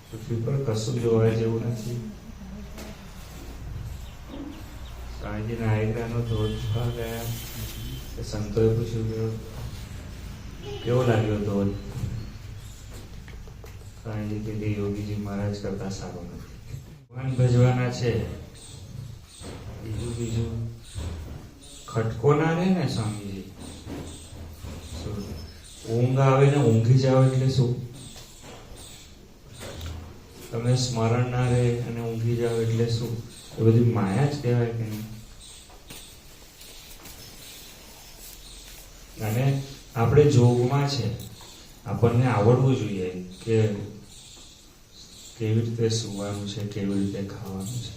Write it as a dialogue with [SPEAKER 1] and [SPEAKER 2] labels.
[SPEAKER 1] પૃથ્વી પર કશું જોવા જેવું નથી. સ્વામીજી નાયગ્રાનો ધોધ જોવા ગયા. સંતોએ પૂછ્યું કે કેવો લાગ્યો ધોધ? સ્વામીજી કીધું યોગીજી મહારાજ કરતા સારો નથી. ભગવાન ભજવાના છે, બીજું ખટકો ના રહે ને સ્વામીજી. ઊંઘ આવે ને ઊંઘી જાવ એટલે શું? તમે સ્મરણ ના રહે અને ઊંઘી જાવ એટલે શું? એ બધી માયા જ કહેવાય કે નહીં? અને આપણે જોગમાં છે, આપણને આવડવું જોઈએ કે કેવી રીતે સુવાનું છે, કેવી રીતે ખાવાનું છે.